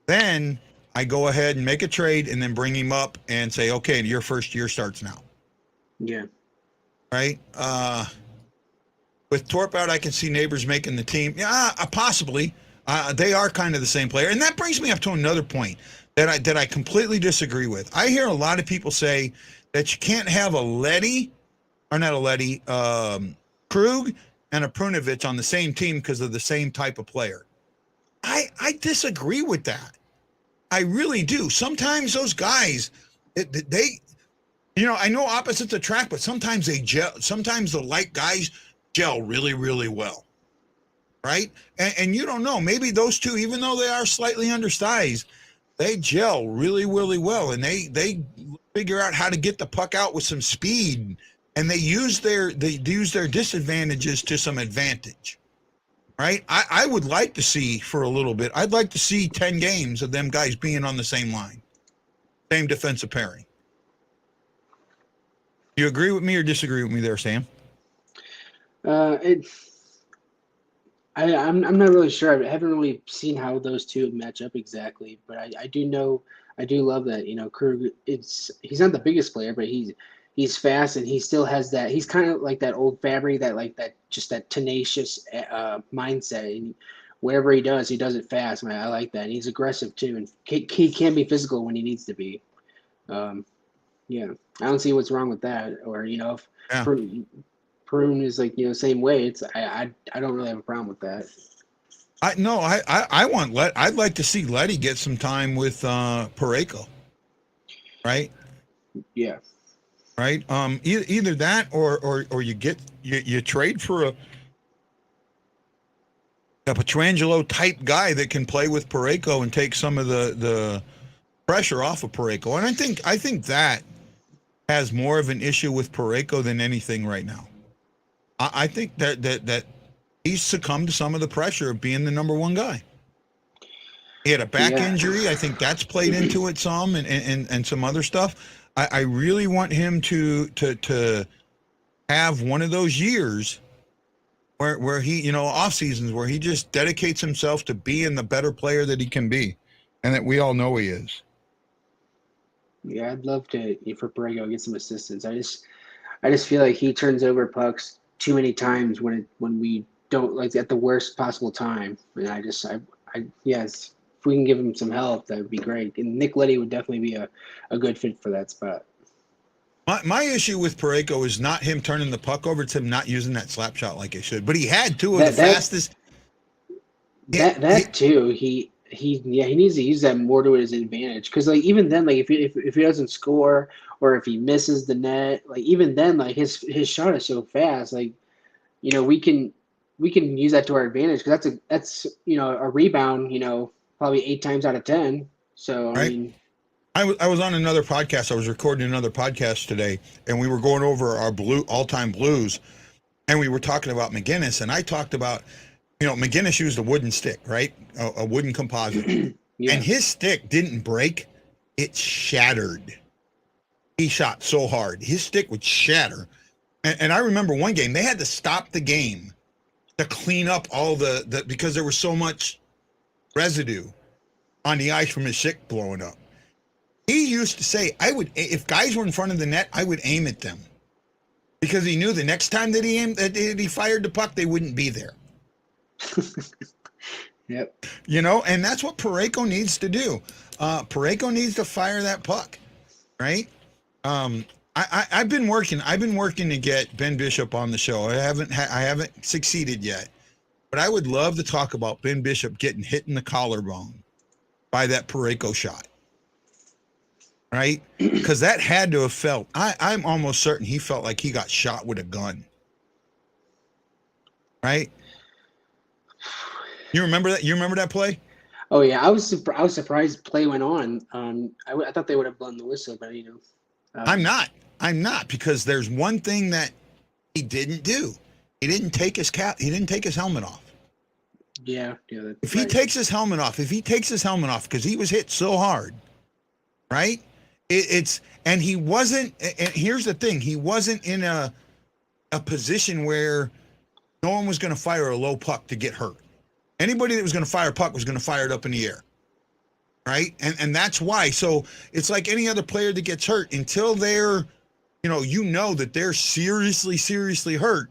then I go ahead and make a trade and then bring him up and say, okay, your first year starts now. Yeah. Right? With Torp out, I can see Neighbors making the team. Yeah, possibly. They are kind of the same player. And that brings me up to another point that I completely disagree with. I hear a lot of people say that you can't have Krug and a Prunovich on the same team because of the same type of player. I disagree with that. I really do. Sometimes those guys, they I know opposites attract, but sometimes they gel. Sometimes the like guys gel really, really well, right? And you don't know. Maybe those two, even though they are slightly undersized, they gel really, really well, and they figure out how to get the puck out with some speed, and they use their disadvantages to some advantage, right? I would like to see for a little bit. I'd like to see 10 games of them guys being on the same line, same defensive pairing. You agree with me or disagree with me there, Sam? I'm not really sure. I haven't really seen how those two match up exactly, but I do know I do love that Krug. He's not the biggest player, but he's fast and he still has that. He's kind of like that old Fabry, that tenacious mindset. And whatever he does it fast. Man, I like that. And he's aggressive too, and he can be physical when he needs to be. Yeah, I don't see what's wrong with that. Or if Yeah. Prune is same way. I don't really have a problem with that. I'd like to see Letty get some time with Parayko, right? Yeah. Right. Either that or you trade for a Pietrangelo type guy that can play with Parayko and take some of the pressure off of Parayko. And I think that has more of an issue with Parayko than anything right now. I think that he's succumbed to some of the pressure of being the number 1 guy. He had a back injury. I think that's played into it some and some other stuff. I really want him to have one of those years where he, off seasons where he just dedicates himself to being the better player that he can be and that we all know he is. Yeah, I'd love for Borrego to get some assistance. I just feel like he turns over pucks too many times when we don't, like, at the worst possible time. And yes, if we can give him some help, that would be great. And Nick Leddy would definitely be a good fit for that spot. My issue with Parayko is not him turning the puck over; it's him not using that slap shot like he should. But he had 2 of the fastest. Too. He needs to use that more to his advantage, because like even then, like if he doesn't score or if he misses the net, like even then, like his shot is so fast, like we can use that to our advantage, because that's a rebound, probably 8 times out of 10. So right? I mean, I was on another podcast. I was recording another podcast today, and we were going over our all-time blues, and we were talking about McGinnis, and I talked about. McGinnis used a wooden stick, right? A wooden composite. Yeah. And his stick didn't break. It shattered. He shot so hard. His stick would shatter. And I remember one game, they had to stop the game to clean up all the because there was so much residue on the ice from his stick blowing up. He used to say, if guys were in front of the net, I would aim at them. Because he knew the next time that he fired the puck, they wouldn't be there. Yep. And that's what Parayko needs to do. Parayko needs to fire that puck, right? I've been working to get Ben Bishop on the show. I haven't succeeded yet, but I would love to talk about Ben Bishop getting hit in the collarbone by that Pareko shot. Right? Because that had to have felt, I'm almost certain he felt like he got shot with a gun. Right? You remember that? You remember that play? Oh yeah, I was surprised the play went on. I thought they would have blown the whistle, but I'm not, because there's one thing that he didn't do. He didn't take his helmet off. Yeah. If he takes his helmet off, because he was hit so hard, right? And he wasn't. And here's the thing: he wasn't in a position where no one was going to fire a low puck to get hurt. Anybody that was going to fire a puck was going to fire it up in the air, right? And that's why. So it's like any other player that gets hurt, until they're, that they're seriously hurt.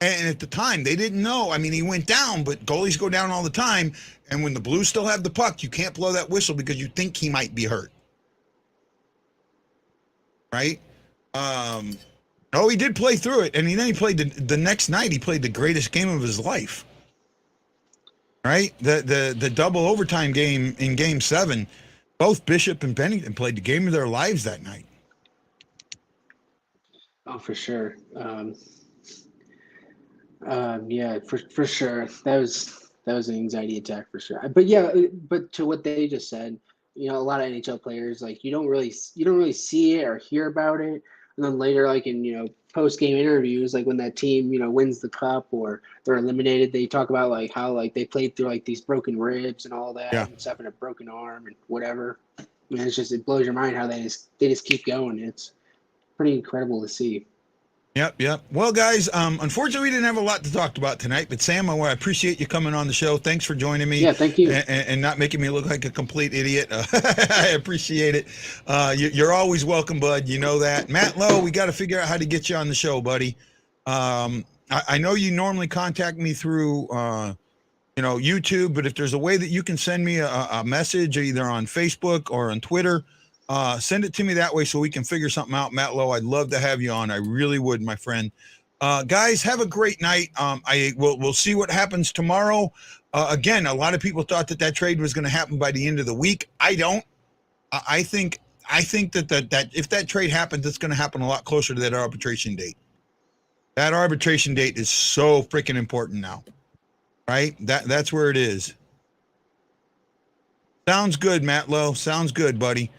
And at the time, they didn't know. I mean, he went down, but goalies go down all the time. And when the Blues still have the puck, you can't blow that whistle because you think he might be hurt, right? Oh, he did play through it, and then he played the next night. He played the greatest game of his life, right? The double overtime game in Game 7, both Bishop and Bennington played the game of their lives that night. Oh, for sure. Yeah, for sure. That was an anxiety attack for sure. But to what they just said, a lot of NHL players, like, you don't really see it or hear about it. And then later, like in, post-game interviews, like when that team, wins the cup or they're eliminated, they talk about like how like they played through like these broken ribs and all that and stuff, and a broken arm and whatever. I mean, it blows your mind how they just keep going. It's pretty incredible to see. Yep. Well, guys, unfortunately, we didn't have a lot to talk about tonight, but Sam, I appreciate you coming on the show. Thanks for joining me. Yeah, thank you. And not making me look like a complete idiot. I appreciate it. You're always welcome, bud. You know that. Matt Lowe, we got to figure out how to get you on the show, buddy. I know you normally contact me through, YouTube, but if there's a way that you can send me a message either on Facebook or on Twitter, send it to me that way so we can figure something out. Matt Lowe, I'd love to have you on. I really would, my friend. Guys, have a great night. We'll see what happens tomorrow. Again, a lot of people thought that trade was going to happen by the end of the week. I don't. I think that if that trade happens, it's going to happen a lot closer to that arbitration date. That arbitration date is so freaking important now, right? That's where it is. Sounds good, Matt Lowe. Sounds good, buddy.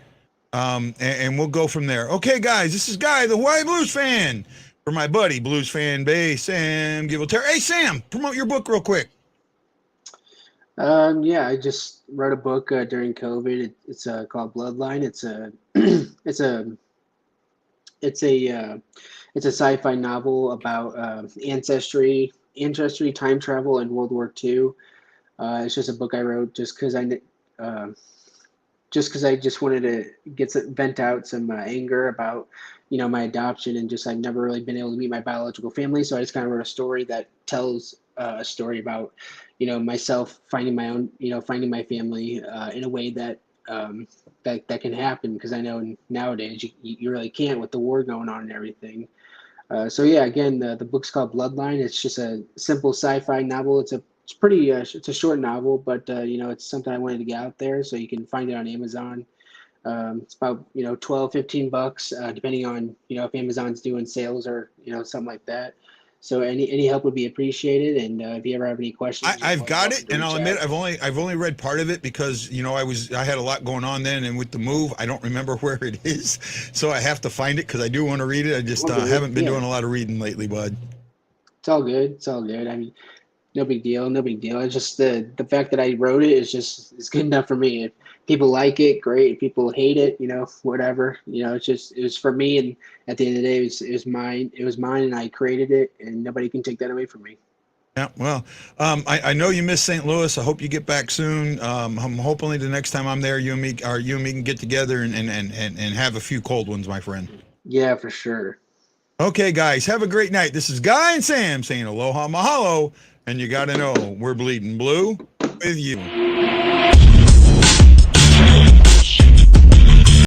And we'll go from there. Okay, guys, this is Guy, the Hawaii Blues fan, for my buddy, Blues Fan Base, Sam Givelterra. Hey, Sam, promote your book real quick. Yeah, I just wrote a book during COVID. It's called Bloodline. It's a sci-fi novel about ancestry, time travel, and World War II. It's just a book I wrote just because I just wanted to vent out some anger about, my adoption, and just I've never really been able to meet my biological family. So I just kind of wrote a story that tells a story about, myself finding my own, finding my family in a way that that can happen, because I know nowadays you really can't with the war going on and everything. So yeah, again, the book's called Bloodline. It's just a simple sci-fi novel. It's a short novel, but it's something I wanted to get out there, so you can find it on Amazon. It's about $12-15, depending on if Amazon's doing sales or something like that. So any help would be appreciated, and if you ever have any questions, I've got it, and I'll admit I've only read part of it because I had a lot going on then, and with the move I don't remember where it is, so I have to find it because I do want to read it. I just haven't been doing a lot of reading lately, bud. It's all good. I mean, no big deal. It's just the fact that I wrote it is good enough for me. If people like it, great. If people hate it, whatever. It was for me, and at the end of the day, it was mine. It was mine, and I created it, and nobody can take that away from me. Yeah, well, I know you miss St. Louis. I hope you get back soon. I'm hopefully the next time I'm there, you and me can get together and have a few cold ones, my friend. Yeah, for sure. Okay, guys, have a great night. This is Guy and Sam saying aloha mahalo. And you got to know, we're bleeding blue with you.